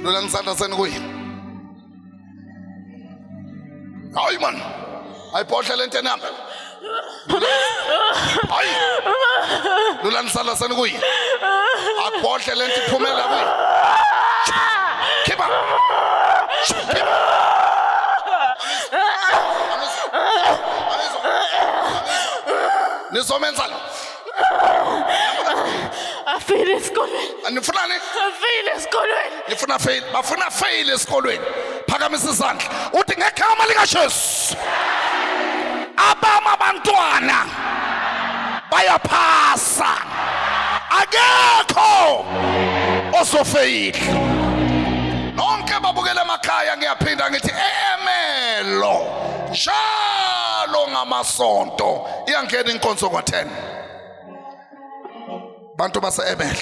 Lula ngisanda seni kuyi. Hayi man. Ayiphohle lento nami. Hayi. Lula ngisanda seni kuyi. Akuphohle lento iphumela kuyi. Keep up. Keep up. Nisomenzani? Afile esikolweni. Anifunani? Afile esikolweni. Nifuna fail, bafuna fail esikolweni. Phakamisa isandla. Uthi ngegama lika Jesu. Abama abantwana bayaphasa. Akekho osofeyila. Nonke babukela emakhaya ngiyaphinda ngithi emelo. Njalo ngamasonto iyangena inkonzo kwa10. Bantu base Emel.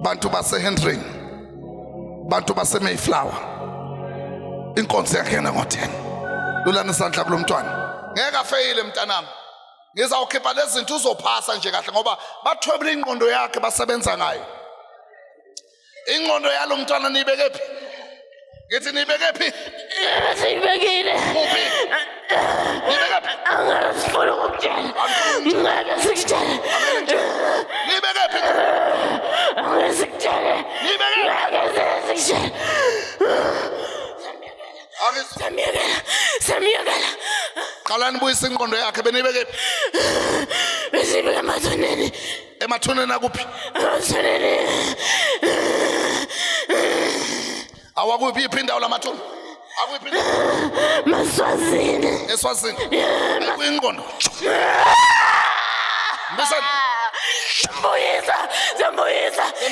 Bantu base Henry. Bantu base Mayflower. Inkonzo yakena ngo10. Lulana isandla kulomntwana. Ngeke afeyile mntanami. Ngizawukhipha lezi zinto uzophasa nje kahle ngoba bathwebula ingqondo yakhe basebenza ngayo. Ingqondo yalo mntwana nibeke phi? Ngithi nibeke phi? Sibekile. Kuphi? Nibeke phi? Angasifuna ukutshela. Ngeke sikutshele. Nibeke phi? Angasikutshele. Nibeke. Ngeke sikutshele. Samiyekela. Qalani buyisa ingqondo yakhe benibeke phi? Besibeka emathuneni. Emathuneni akuphi? Emathuneni. Awakuphi iphinda lamathuni? Akuphi? Maswazini. Eswazini. Kuyingqondo. Mbisani.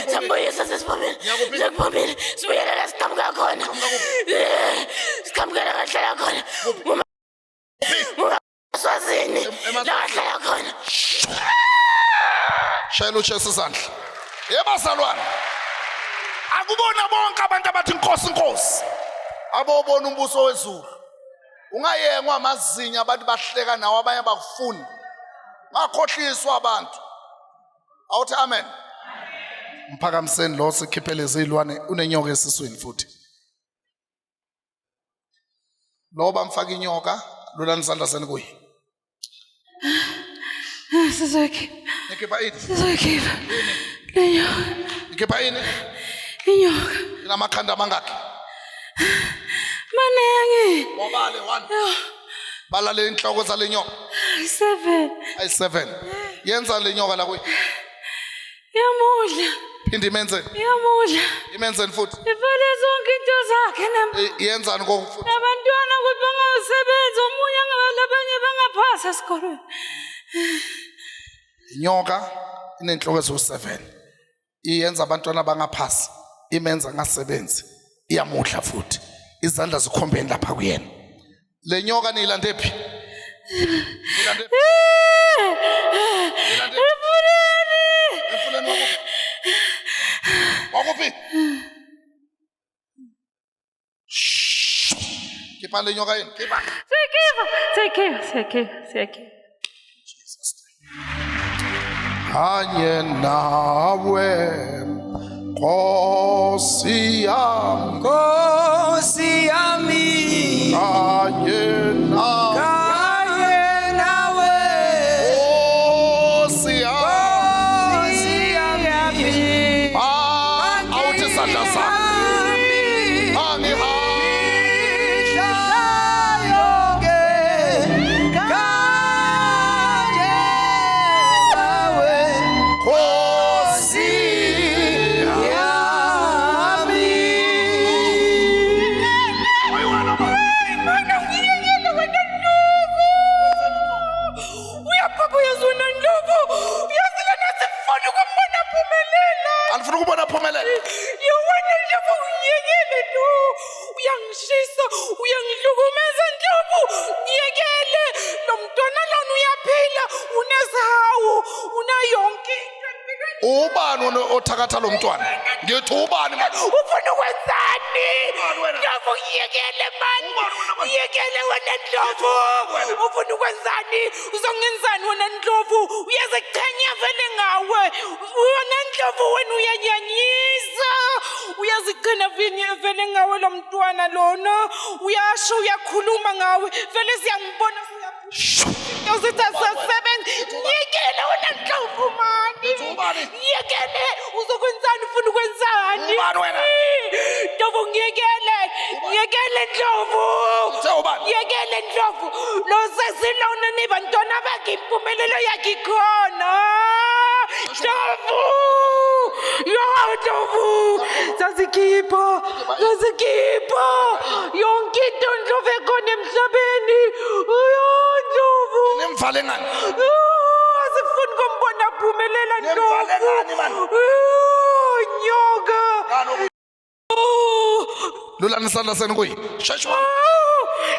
Sambuyisa sesibambile. Sesibambile. Sibuyela siqhamuka khona. Siqhamuka ngahlala khona. Maswazini. Ngahlala khona. Shayela uJesu isandla. Yebazalwane. Akubona bonke abantu abathi inkosi inkosi. Abobona umbuso wezulu. Ungayengwa amazinya abantu bahleka nawo abanye bakufuni. Ngakhohliswa abantu. Awuthi amen. Mphakamiseni lo sikhiphele izilwane unenyoka esiswini futhi. Lo bamfaka inyoka lula nisandla seni kuyi. Sizokhipha. Nikhipha ini? Sizokhipha. Lenyoka. Nikhipha ini? Inyoka. Inamakhanda amangaki? Manenge. Ngobale 1. Balale inhloko zalenyoka. 7. Ayi7. Yenza lenyoka la kuyi. Yamudla. Phinde imenze. Yamudla. Imenzeni futhi. Ivale zonke into zakhe namba. Yenzani kokufuthi? Abantwana ukuthi bangasebenza omunye ngabanye bangaphasa esikolweni. Inyoka inenhloko ezo7. Iyenza abantwana bangaphasi. Imenza ngasebenzi. Iyamudla futhi. Izandla zikhombeni lapha kuyena. Le nyoka nilande phi? Nilande phi? Nilande phi? Emfuleni wakuphi? Wakuphi? Khipha le nyoka yini? Khipha. Siyakhipha. Jesus name. Hanye nawe Nkosi yami kanye nawe Nkosi yami awuthi isandla sami angihamba Alifuna ukubona phumelela. Yewena Ndlovu uyekele tu. Uyangishisa, uyangihlukumeza Ndlovu. Ngiyekele. Lo mntwana lona uyaphila, unezawu, unayonke into empilweni. Ubani othakatha lo mntwana? Ngithi ubani manje? Ufuna ukwenzani? Ndlovu uyekele manje. Uyekele wena Ndlovu. Ufuna ukwenzani? Uzongenzani wena Ndlovu? Uyaze kuchenya vele ngawe. Wena Ndlovu wena uyanyanyisa. Yazigcina vele ngawe lo mntwana lona. Uyasho uyakhuluma ngawe. Vele siyangibona Yosita sasebenza. Yekele unandlovu mani. Yekele uzokwenzani ufuna ukwenzani? Ubani wena? Ndlovu ngiyekele. Yekele Ndlovu. Yekele Ndlovu. Lo sesilona nibantwana bakimpumelelo yakhe ikhona. Ndlovu. Yo Ndlovu. Sazikhipha. Yonke into Ndlovu ekhona emhlabeni. Ndlovu. Nimvale ngani? Asifuni kumbona phumelela Nimvale ngani man? Ndlovu. Nyoka. Lulani isandla senu kuyi. Sheshwa.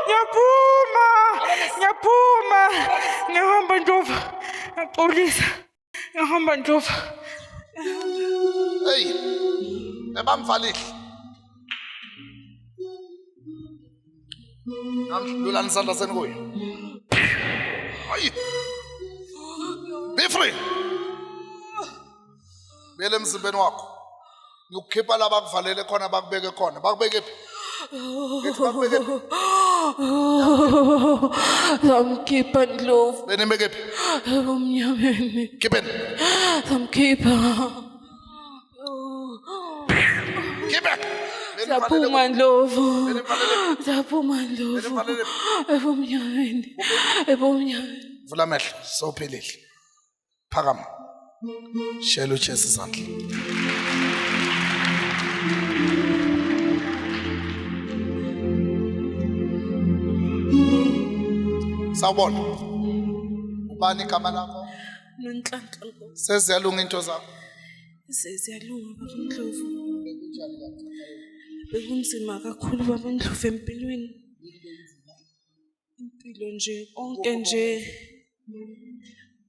Ngiyaphuma. Ngihamba Ndlovu. Ngiyaxolisa. Ngihamba Ndlovu. Hey. Ebamvalile. Lulani isandla senu kuyi. Hayi. Be free. Bele emzimbeni wakho. Ukukhipha laba kuvalele khona bakubeke khona. Bakubeke phi? Bakubeke phi? Samkhipha Ndlovu. Benibeke phi? Ebumnyameni. Khipeni. Samkhipha. Khiphe. Saphuma Ndlovu. Benivalele. Saphuma Ndlovu. Benivalele. Ebumnyameni. Vula amehlo sowuphelile. Phakama. Shela uChesu isandla. Sawubona. Ubani igama lakho? Nonhlanhla Nkosi. Seziyalunga into zakho. Seziyalunga baba Ndlovu. Bekunzima kakhulu baba Ndlovu empilweni. Impilo nje konke nje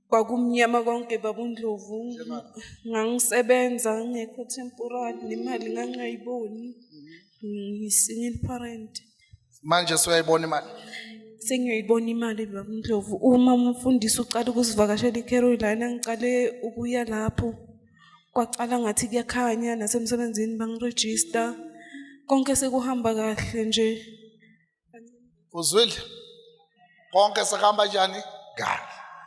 kwakumnyama konke baba Ndlovu. Ngangisebenza ngekho temporary nemali ngangayiboni. Ngisingle parent. Manje suyayibona imali. Sengiyibona imali baba Ndlovu. Uma umfundisi uqala ukusivakashela eCarolina ngiqale ukuya lapho. Kwaqala ngathi kuyakhanya nasemsebenzini bangiregister. Konke sekuhamba kahle nje. Uzwile? Konke sekuhamba njani? Kahle.